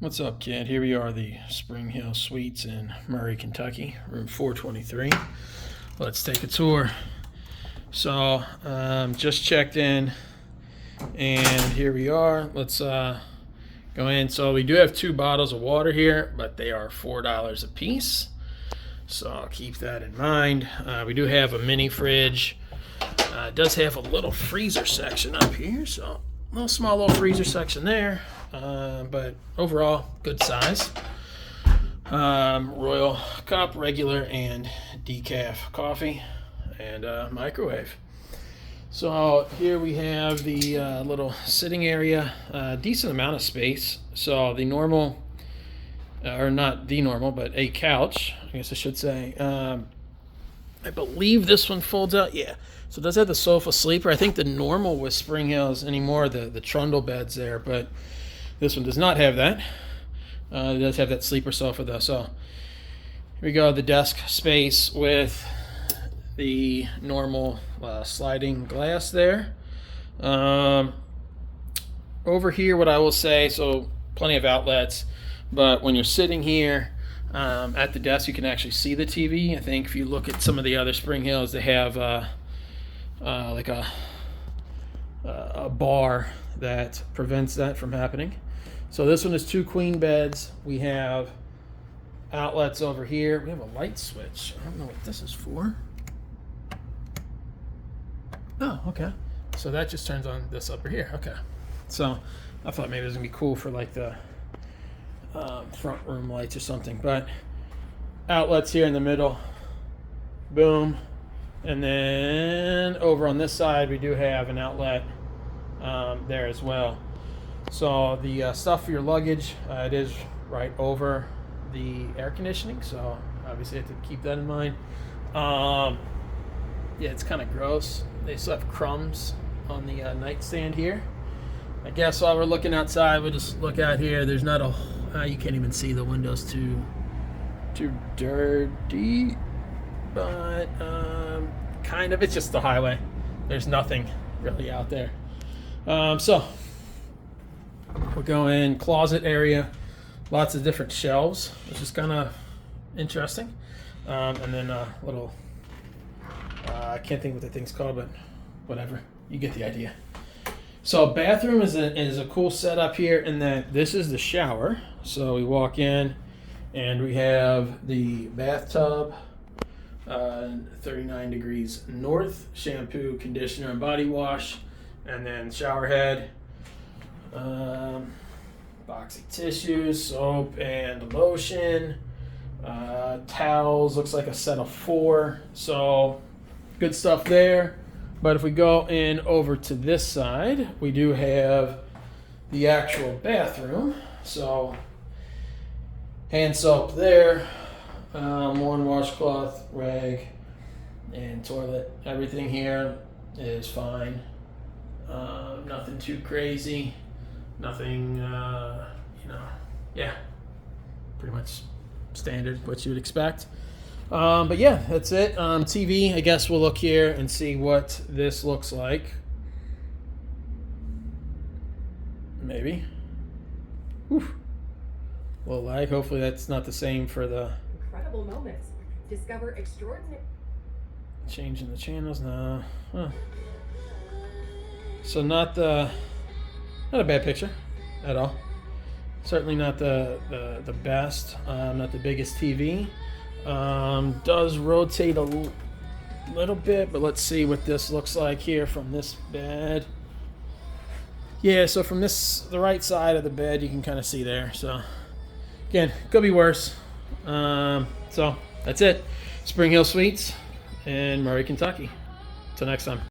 What's up, kid? Here we are, the SpringHill Suites in Murray, Kentucky, room 423. Let's take a tour. So, just checked in, and here we are. Let's go in. So we do have 2 bottles of water here, but they are $4 a piece. So I'll keep that in mind. We do have a mini fridge. It does have a little freezer section up here, so small little freezer section there. But overall, good size. Royal cup, regular and decaf coffee, and microwave. So here we have the little sitting area, decent amount of space. So the normal, or not the normal, but a couch, I guess I should say. I believe this one folds out. Yeah. So it does have the sofa sleeper. I think the normal with SpringHills anymore, the trundle beds there, but this one does not have that. It does have that sleeper sofa though. So here we go, the desk space with the normal sliding glass there. Over here, what I will say, so plenty of outlets, but when you're sitting here at the desk, you can actually see the TV. I think if you look at some of the other SpringHills, they have like a bar that prevents that from happening. So this one is 2 queen beds. We have outlets over here. We have a light switch. I don't know what this is for. Oh, okay. So that just turns on this over here. Okay. So I thought maybe it was gonna be cool for like the front room lights or something, but outlets here in the middle. Boom. And then over on this side, we do have an outlet there as well. So the stuff for your luggage, it is right over the air conditioning, so obviously you have to keep that in mind. Yeah, it's kind of gross. They still have crumbs on the nightstand here. I guess while we're looking outside, we'll just look out here. There's not a, you can't even see, the windows too dirty, but kind of, it's just the highway. There's nothing really out there. So we'll go in closet area, lots of different shelves, which is kind of interesting. And then a little, I can't think what the thing's called, but whatever, you get the idea. So bathroom is a cool setup here in that this is the shower. So we walk in and we have the bathtub, 39 degrees north, shampoo, conditioner, and body wash, and then shower head, boxy tissues, soap and lotion, towels, looks like a set of 4, so good stuff there. But if we go in over to this side, we do have the actual bathroom. So hand soap there, 1 washcloth, rag, and toilet. Everything here is fine. Nothing too crazy. Nothing, yeah, pretty much standard, what you would expect. But yeah, that's it. TV, I guess we'll look here and see what this looks like. Maybe. Whew. A little lag. Hopefully that's not the same for the incredible moments. Discover extraordinary. Changing the channels now. Huh. So not a bad picture at all. Certainly not the best. Not the biggest TV. Does rotate a little bit, but let's see what this looks like here from this bed. Yeah, so from the right side of the bed, you can kind of see there. So again, could be worse. So that's it. SpringHill Suites in Murray, Kentucky. Till next time.